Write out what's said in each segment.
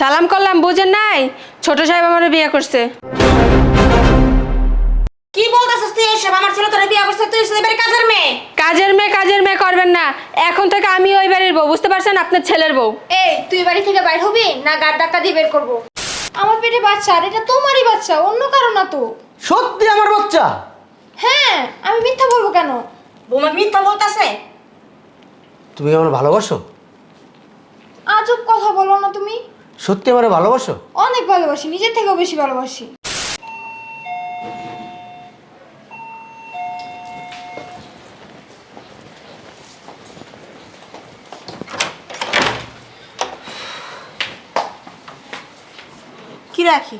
সালাম করলাম বুঝেন নাই? ছোট সাহেব আমার বিয়ে করছে। কি বলতেছিস তুই এসব? আমার ছেলে তোরে বিয়ে করছে, তুই এবারে কাজের মেয়ে। কাজের মেয়ে করবেন না। এখন থেকে আমি ওই বাড়ির বউ, বুঝতে পারছেন? আপনার ছেলের বউ। এই তুই বাড়ি থেকে বাইর হবি না গাড় ধাক্কা দিয়ে বের করবো? আমার পেটে বাচ্চা, আর এটা তোমারই বাচ্চা, অন্য কারো না তো। সত্যি আমার বাচ্চা? হ্যাঁ, আমি মিথ্যা বলবো কেন? বৌমা মিথ্যা বলতেছে। তুমি আমার ভালোবাসো? আজব কথা বলো না তুমি। সত্যি আমার ভালোবাসো? অনেক ভালোবাসি, নিজের থেকেও বেশি ভালোবাসি। কি রাখি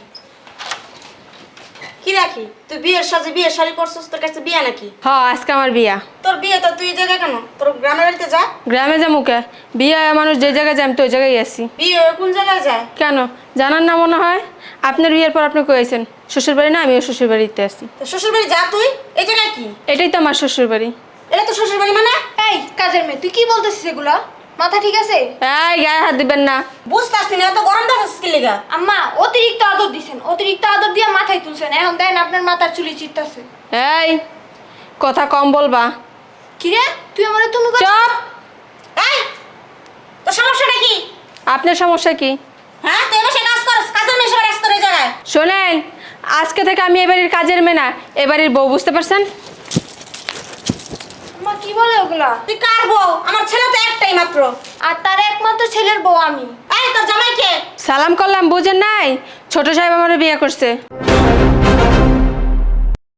কি রাখি? তুই বিয়ের সাজে বিয়ের শাড়ি পরছিস, তোর কাছে বিয়ে নাকি? হ্যাঁ, আজকে আমার বিয়া। তোর বিয়ে তো তুই এই জায়গায় কেন? তোর গ্রামের বাড়িতে যা। গ্রামে যা মুখে বিয়ে মানুষ যে জায়গায় যায় আমি তো ওই জায়গায় আসি। বিয়ে কোন জায়গায় যায়? কেন জানার না মনে হয়? আপনার বিয়ের পর আপনি কয়েছেন শ্বশুর বাড়ি না, আমিও শ্বশুর বাড়িতে আসি। তো শ্বশুর বাড়ি যা তুই। এই জায়গায় কি? এটাই তো আমার শ্বশুর বাড়ি। এটা তো শ্বশুর বাড়ি মানে? এই কাজের মেয়ে, তুই কি বলতেছিস এগুলা? মাথা ঠিক আছে? এই গায়ে হাত দিবেন না। বুঝতেছি না, এত গরম দেখাচ্ছিস কি লিগা? আম্মা অতিরিক্ত আদর দিছেন, অতিরিক্ত আদর দিয়ে মাথায় তুলছেন। এখন দেন আপনার মাথার চুলি চিত্তাছে। এই কথা কম বলবা। কি রে, তুই আমারে তুমি চুপ। এই তোর সমস্যাটা কি? আপনার সমস্যা কি? হ্যাঁ, তুই এবার সে কাজ করস, কাজের মেয়ে সবাই আসতো এই জায়গায়। শোনেন, আজকে থেকে আমি এবাড়ির কাজের মেয়ে না, এবাড়ির বউ, বুঝতে পারছেন? মা কি বলে ওগুলা? তুই কার বউ? আমার ছেলে তো একটাই মাত্র। আর তার একমাত্র ছেলের বউ আমি। এই তোর জামাই কে? সালাম করলাম বুঝেন নাই? ছোট সাহেব আমার বিয়ে করছে।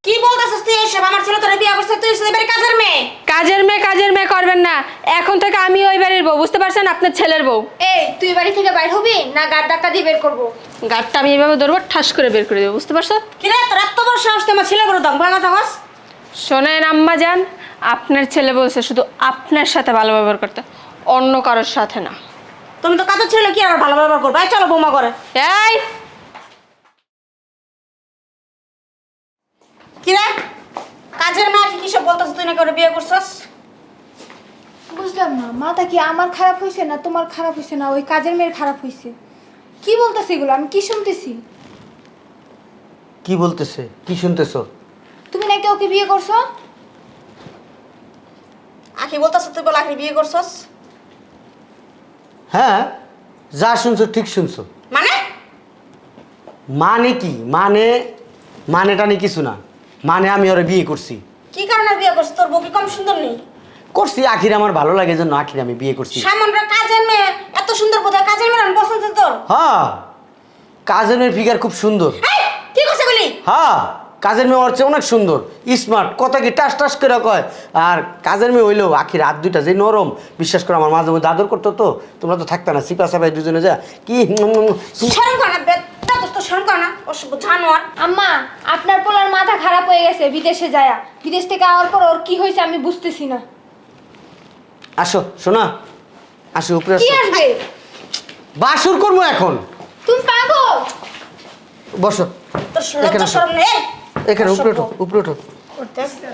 কি বলতেছিস তুই এসব? আমার ছেলে তোরে বিয়ে করছে, তুই এবারে কাজের মেয়ে। কাজের মেয়ে করবেন না। এখন থেকে আমি ওই বাড়ির বউ, বুঝতে পারছেন? আপনার ছেলের বউ। এই তুই বাড়ি থেকে বাইর হবি না গাড় ধাক্কা দিয়ে বের করবো? গাঁটটা আমি এভাবে ধরবো, ঠাস করে বের করে দেবো, বুঝতে পারছো? কি রে, তোর এত বড় সাহস? তুই আমার ছেলে বড় দাম কথা হস? শোনেন আম্মা জান, আপনার ছেলে বলছে শুধু আপনার সাথে ভালো ব্যবহার করতে, অন্য কারোর সাথে না। তুমি তো কাজের ছেলে, কি আর ভালো ব্যবহার করবে? এই চলো বৌমা করে। এই কি রে, কাজের মেয়ে কি সব বলতেছিস? তুই নাকি ওরে বিয়ে করছস? বুঝলাম না, মাথা কি আমার খারাপ হয়েছে না তোমার খারাপ হয়েছে না ওই কাজের মেয়ের খারাপ হয়েছে? কি বলতেছে এগুলো? আমি কি শুনতেছি? কি বলতেছে? কি শুনতেছো? তুমি নাকি ওকে বিয়ে করছো? আখি বলতেছ, তুই বল আখি বিয়ে করছস? হ্যাঁ, যা শুনছো ঠিক শুনছো। মানে? মানে কি? মানেটা নেই কিছু না। মানে আমি ওরে বিয়ে করছি। কি কারণে বিয়ে করছিস? তোর বউ কি কম সুন্দর নেই? করছি, আখির আমার ভালো লাগে জন্য আখির আমি বিয়ে করছি। সামান্য কাজের মেয়ে এত সুন্দর, বোধহয় কাজের মেয়ে আমি পছন্দ তোর। হ্যাঁ, কাজের মেয়ের ফিগার খুব সুন্দর। এই, কি করছিস বলি? হ্যাঁ, কাজের মেয়ে ওর চেয়ে অনেক সুন্দর, স্মার্ট, কথা কি টাস টাস করে কয়। আর কাজের মেয়ে হইলেও আখির হাত দুইটা যে নরম, বিশ্বাস করো আমার মাঝে মধ্যে আদর করতো। তো তোমরা তো থাকতে না, সিপা সাপাই দুজনে যা কি শরম কর না, তো শরম কর না, অসভ্য জানোয়ার। আম্মা, আপনার পোলার মাথা খারাপ হয়ে গেছে বিদেশে যায়া। বিদেশ থেকে আওয়ার পর ওর কি হয়েছে আমি বুঝতেছি না। আসো শোনা, আসো উপরে কি আসো। আসবে? বাসুর করবো এখন। তুমি পাগল? বসো তোর লজ্জা শরম নেই? এখানে, উপরে ওঠো, উপরে ওঠো।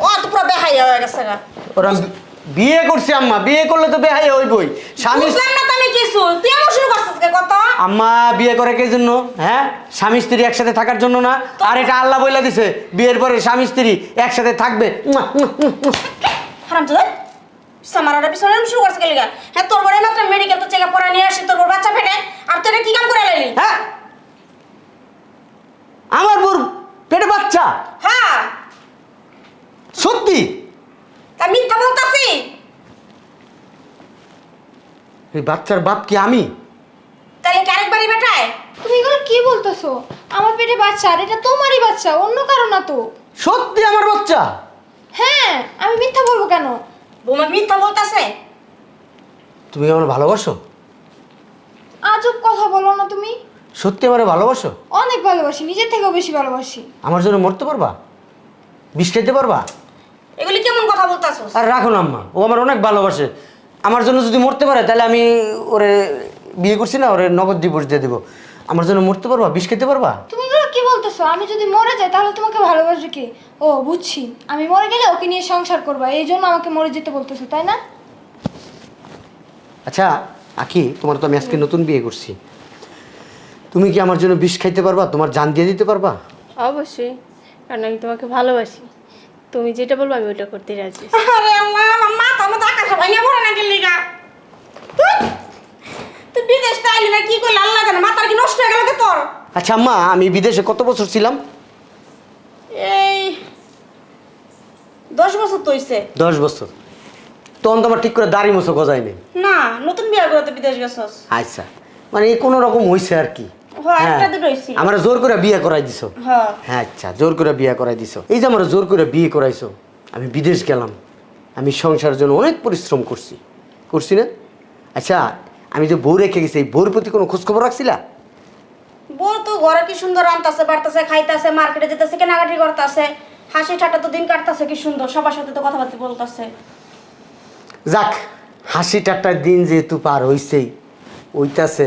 ও তো পুরো বেহাইয়া হয়ে গেছে গা। ওরা বিয়ে করছে আম্মা, বিয়ে করলে তো বেহাই হইবই। স্বামী বুঝলাম না তো আমি কিছু, তুই এমন শুরু করছিস কে? কত আম্মা বিয়ে করে কে জন্য? হ্যাঁ, স্বামী স্ত্রী একসাথে থাকার জন্য না? আর এটা আল্লাহ বইলা দিছে বিয়ের পরে স্বামী স্ত্রী একসাথে থাকবে। হারাম তো সামারাটা পিছনে এমন শুরু করছিস কে লিগা? হ্যাঁ, তোর বড় মাত্র মেডিকেল তো চেকআপ করা নিয়ে আসি, তোর বড় বাচ্চা ফেটে, আর তুই এটা কি কাম করে লাইলি? হ্যাঁ, আমার বোর পেটে বাচ্চা? হ্যাঁ, সত্যি? তা মিথ্যা বলতাছি? এই বাচ্চার বাপ কি আমি? তাহলে কি আরেকবারই বেটায়? তুমি এগুলো কি বলতেছো? আমার পেটে বাচ্চা, আর এটা তোমারই বাচ্চা, অন্য কারো না তো। সত্যি আমার বাচ্চা? হ্যাঁ, আমি মিথ্যা বলবো কেন? বৌমা মিথ্যা বলতাছে। তুমি আমার ভালোবাসো? আজব কথা বলো না তুমি। সত্যি আমার ভালোবাসো? অনেক ভালোবাসি, নিজের থেকেও বেশি ভালোবাসি। আমার জন্য মরতে পারবা? বিষ খেতে পারবা? এগুলি কেমন কথা বলতাছস? আর রাখো না আম্মা, ও আমার অনেক ভালোবাসে। আমার জন্য যদি মরতে পারে তাহলে আমি ওরে বিয়ে করছি না, ওরে নগদ ডিভোর্স দিয়ে দেবো। আমার জন্য মরতে পারবা? বিষ খেতে পারবা? তুমি এগুলো কি বলতেছো? আমি যদি মরে যাই তাহলে তোমাকে ভালোবাসবে কে? ও বুঝছি, আমি মরে গেলে ওকে নিয়ে সংসার করবা, এই জন্য আমাকে মরে যেতে বলতেছো, তাই না? আচ্ছা আখি, তোমার তো আমি আজকে নতুন বিয়ে করছি। তুমি কি আমার জন্য বিষ খাইতে পারবা? তোমার জান দিয়ে দিতে পারবা? অবশ্যই, কারণ আমি তোমাকে ভালোবাসি। তুমি যেটা বলবো আমি ওটা করতে রাজি। আরে আল্লাহ, আমার মাথা মতো আকাশে ভাঙিয়া পড়ে না গেলি গা। তুই বিদেশ থেকে আইলি না, কি করলি আল্লাহ জানে, মাথার কি নষ্ট হয়ে গেল কে তোর? আচ্ছা আম্মা, আমি বিদেশে কত বছর ছিলাম? এই 10 বছর তো হইছে। 10 বছর। তখন তো আমার ঠিক করে দাড়ি মোছো গজায়নি। না, নতুন বিয়ে করে তো বিদেশ গেছস। আচ্ছা, মানে এই কোনো রকম হইছে আর কি। হ্যাঁ, একটা দুটো হইছিল। আমার জোর করে বিয়ে করাই দিছো। হ্যাঁ। হ্যাঁ, আচ্ছা, জোর করে বিয়ে করাই দিছো। এই যে আমার জোর করে বিয়ে করাইছো, আমি বিদেশ গেলাম, আমি সংসারের জন্য অনেক পরিশ্রম করছি না? আচ্ছা, আমি যে বউ রেখে গেছি, এই বউর প্রতি কোনো খোঁজখবর রাখছিলা? বউ তো ঘরে কি সুন্দর রান্তাছে, বাড়তাছে, খাইতাছে, মার্কেটে যেতেছে, কেনাকাটি করতেছে, হাসি ঠাট্টা তো দিন কাটতাছে কি সুন্দর, সবার সাথে তো কথাবার্তা বলতাছে। যাক, হাসি ঠাট্টার দিন যেহেতু পার হইছেই, ওইটাছে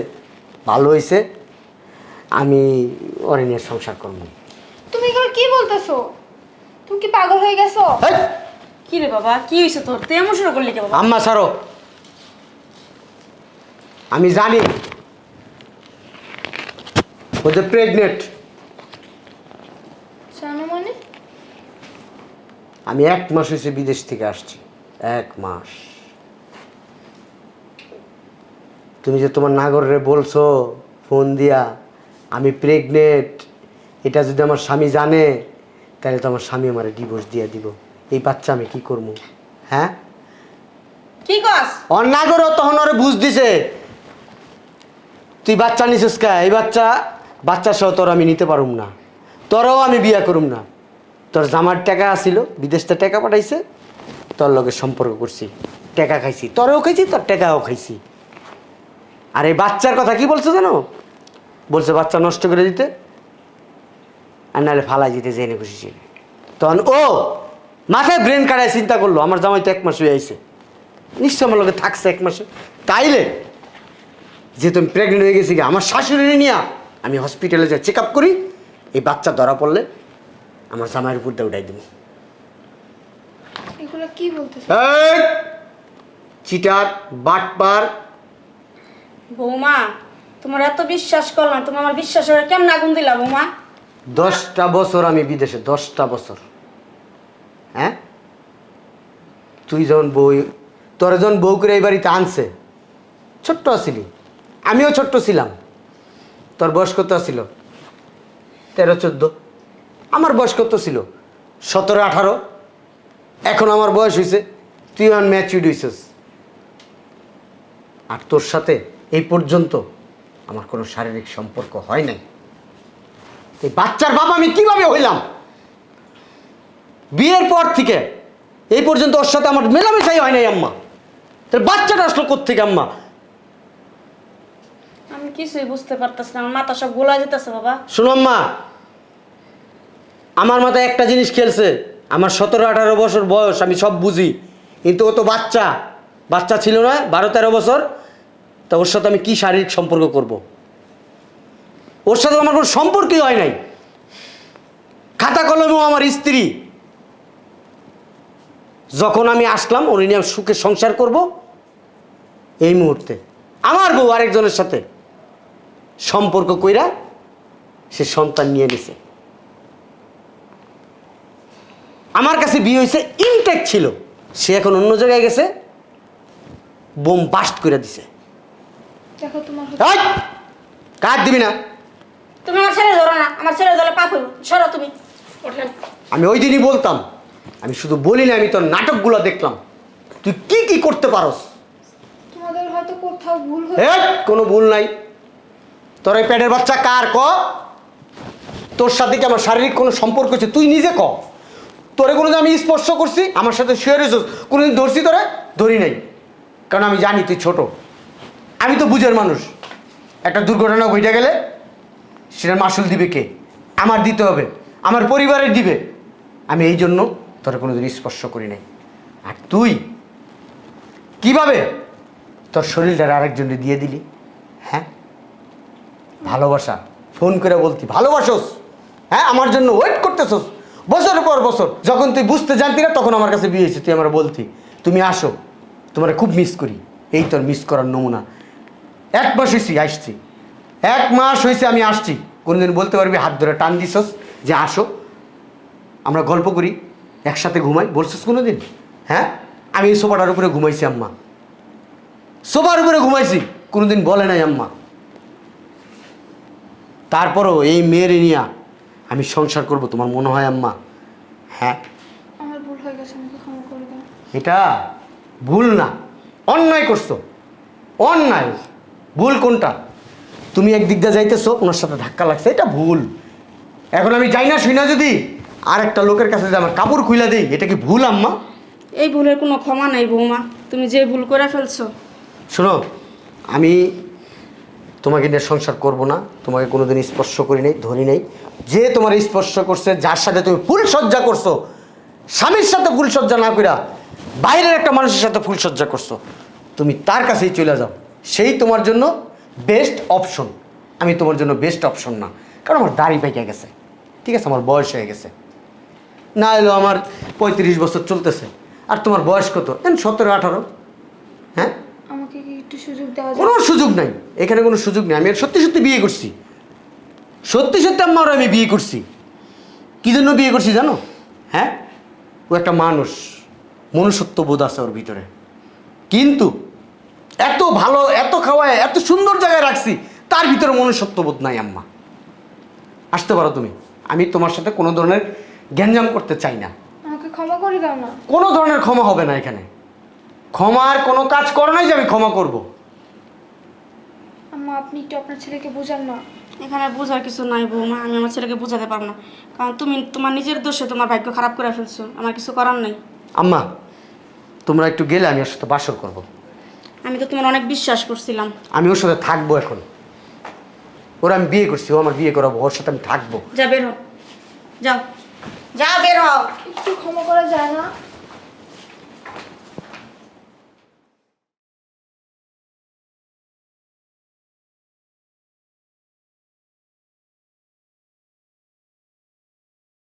ভালো হইছে। আমি ওরে নিয়ে সংসার করবো। তুমি এগুলো কি বলতেছো? তুমি কি পাগল হয়ে গেছো? হেই, কি রে বাবা, কি হইছে তোর? তুই এমন শুরু করলি কে বাবা? আম্মা ছাড়ো। আমি জানি ও যে প্রেগনেন্ট। জানো মানে? আমি 1 মাস হয়েছে বিদেশ থেকে আসছি, 1 মাস। তুমি যে তোমার নাগরে বলছো ফোন দিয়া আমি প্রেগনেন্ট, এটা যদি আমার স্বামী জানে তাহলে তো আমার স্বামী আমার ডিভোর্স দিয়ে দিব। এই বাচ্চা আমি কি করবো? হ্যাঁ, কি কস? ওর নাগরও তখন ওরে বুঝ দিছে তুই বাচ্চা নিছিস কা, এই বাচ্চা সহ তোর আমি নিতে পারুম না, তোরও আমি বিয়া করুম না। তোর জামার টাকা আসিল, বিদেশ থেকে টাকা পাঠাইছে, তোর লগে সম্পর্ক করছি, টাকা খাইছি, তোরও খাইছি, তোর টাকাও খাইছি। আর এই বাচ্চার কথা কি বলছে জানো? বলছে বাচ্চা নষ্ট করে দিতে, আর নাহলে ফালাই দিতে জেনে খুশি ছিল। তখন ও মাথায় ব্রেন কাটায় চিন্তা করলো আমার জামাই তো 1 মাস হয়ে আইছে, নিশ্চয় আমার লগে থাকছে 1 মাসে, তাইলে যেহেতু আমি প্রেগনেন্ট হয়ে গেছি, আমার শাশুড়ি নিয়ে আমি হসপিটালে যাই, চেক আপ করি, এই বাচ্চা ধরা পড়লে আমার জামাইয়ের উপর দিয়ে উঠাই দেব। এগুলো কি বলতেছো? এই চিটার বাটপার! বৌমা, তোমার এত বিশ্বাস করলাম, তুমি আমার বিশ্বাসের কেমন আগুন দিলা বৌমা? 10টা বছর আমি বিদেশে, 10টা বছর। হ্যাঁ, তুই যখন তোর যখন বউ করে এই বাড়িতে আনছে, ছোট্ট আছিলি, আমিও ছোট্ট ছিলাম। তোর বয়স কত ছিল? 13-14। আমার বয়স কত ছিল? 17-18। এখন আমার বয়স হয়েছে, তুই এখন ম্যাচিউড হয়েছিস। আর তোর সাথে এই পর্যন্ত আমার কোনো শারীরিক সম্পর্ক হয় নাই। এই বাচ্চার বাবা আমি কিভাবে হইলাম? বিয়ের পর থেকে এই পর্যন্ত ওর সাথে আমার মেলামেশাই হয় নাই আম্মা। তাহলে বাচ্চাটা আসলো কোত্থেকে আম্মা? আমি কিছুই বুঝতে পারতেছি না, আমার মাথা সব গোলা যেতেছে বাবা। শোনো আম্মা, আমার মাথায় একটা জিনিস খেলছে, আমার 17-18 বছর বয়স, আমি সব বুঝি, কিন্তু ও তো বাচ্চা ছিল না, 12-13 বছর। তা ওর সাথে আমি কি শারীরিক সম্পর্ক করব? ওর সাথে আমার কোনো সম্পর্কই হয় নাই। খাতা কলমেও আমার স্ত্রী। যখন আমি আসলাম ওর নিয়ে সুখে সংসার করব, এই মুহূর্তে আমার বউ আরেকজনের সাথে সম্পর্ক কইরা সে সন্তান নিয়ে নিছে। আমার কাছে বিয়ে হয়েছে ইনটেক ছিল, সে এখন অন্য জায়গায় গেছে, বোম বাস্ট করে দিছে। দেখো তোমার এই, কাট দিবি না। তুমি আমার ছেলে ধরো না, আমার ছেলে ধরলে পাপ হইব, সরো তুমি। ওঠেন। আমি ওই দিনই বলতাম, আমি শুধু বলি না, আমি তোর নাটকগুলো দেখলাম, তুই কি কি করতে পারস। তোমাদের হয়তো কোথাও ভুল এ, হয়েছে। কোনো ভুল নাই। তোর এই পেটের বাচ্চা কার ক? তোর সাথে কি আমার শারীরিক কোনো সম্পর্ক আছে? তুই নিজে ক। তোরে কোনোদিন আমি স্পর্শ করছি? আমার সাথে শুয়ে রয়েছিস? কোনোদিন ধরছি তোরে? ধরি নাই, কারণ আমি জানি তুই ছোট। আমি তো বুঝের মানুষ। একটা দুর্ঘটনা ঘটে গেলে সেটার মাসুল দিবে কে? আমার দিতে হবে, আমার পরিবারের দিবে। আমি এই জন্য তোরে কোনোদিন স্পর্শ করি নাই। আর তুই কিভাবে তোর শরীরটা আরেকজনকে দিয়ে দিলি? হ্যাঁ, ভালোবাসা ফোন করে বলতি ভালোবাসোস, হ্যাঁ, আমার জন্য ওয়েট করতেছস বছরের পর বছর। যখন তুই বুঝতে জানতি না তখন আমার কাছে বিয়ে হয়েছে, তুই আমার বলতি তুমি আসো, তোমার খুব মিস করি। এই তোর মিস করার নমুনা। 1 মাস হয়েছি আসছি, 1 মাস হয়েছে আমি আসছি, কোনদিন বলতে পারবি হাত ধরে টান দিছস যে আসো আমরা গল্প করি, একসাথে ঘুমাই, বলছিস কোনোদিন? হ্যাঁ, আমি এই সোফাটার উপরে ঘুমাইছি আম্মা, সোফার উপরে ঘুমাইছি, কোনোদিন বলে নাই আম্মা। তারপরও এই মেয়ের নিয়া আমি সংসার করব তোমার মনে হয় আম্মা? হ্যাঁ, আমার ভুল হয়ে গেছে, আমাকে ক্ষমা করে দাও। এটা ভুল না, অন্যায় করছো, অন্যায়। ভুল কোনটা? তুমি একদিক দিয়ে যাইতেছো, ওনার সাথে ধাক্কা লাগছে, এটা ভুল। এখন আমি যাই না শুই না যদি আর একটা লোকের কাছে যে আমার কাপড় খুইলা দেই, এটা কি ভুল আম্মা? এই ভুলের কোনো ক্ষমা নাই বৌমা, তুমি যে ভুল করে ফেলছো। শোনো, আমি তোমাকে নিয়ে সংসার করব না, তোমাকে কোনোদিন স্পর্শ করি নাই, ধরি নাই। যে তোমার স্পর্শ করছে, যার সাথে তুমি ফুলসজ্জা করছো, স্বামীর সাথে ফুলসজ্জা না কইরা বাইরের একটা মানুষের সাথে ফুলসজ্জা করছো, তুমি তার কাছেই চলে যাও, সেই তোমার জন্য বেস্ট অপশন। আমি তোমার জন্য বেস্ট অপশন না, কারণ আমার দাড়ি পাইকে গেছে, ঠিক আছে, আমার বয়স হয়ে গেছে, না এলো আমার 35 বছর চলতেছে, আর তোমার বয়স কত? 17-18। হ্যাঁ, আমাকে কি একটু সুযোগ দেওয়া যায়? কোনো সুযোগ নাই, এখানে কোনো সুযোগ নেই। আমি আর সত্যি সত্যি বিয়ে করছি, সত্যি সত্যি আমার আমি বিয়ে করছি। কি জন্য বিয়ে করছি জানো? হ্যাঁ, ও একটা মানুষ, মনুষ্যত্ব বোধ আছে ওর ভিতরে, কিন্তু এত ভালো, এত খাওয়ায়, এত সুন্দর জায়গায় রাখছি, তার ভিতরে মনুষ্যত্ব বোধ নাই আম্মা। আসতে পারো তুমি, আমি তোমার সাথে কোনো ধরনের গ্যাঞ্জাম করতে চাই না। আমাকে ক্ষমা করে দাও না। কোনো ধরনের ক্ষমা হবে না এখানে। ক্ষমার কোনো কাজ করে নাই যে আমি ক্ষমা করব। আম্মা, আপনি একটু আপনার ছেলেকে বোঝান না। এখানে বোঝার কিছু নাই বৌমা, আমি আমার ছেলেকে বোঝাতে পারবো না, কারণ তুমি তোমার নিজের দোষে তোমার ভাগ্য খারাপ করে ফেলছো, আমার কিছু করার নাই। আম্মা, তোমরা একটু গেলে আমি ওর সাথে বাসর করব। আমি তো তোমার অনেক বিশ্বাস করছিলাম। আমি ওর সাথে থাকবো এখন, ওর আমি বিয়ে করছি, ও আমার বিয়ে করাবো, ওর সাথে আমি থাকবো। যা বের হও, যাও, যাও বের হও। একটু ক্ষমা করা যায় না?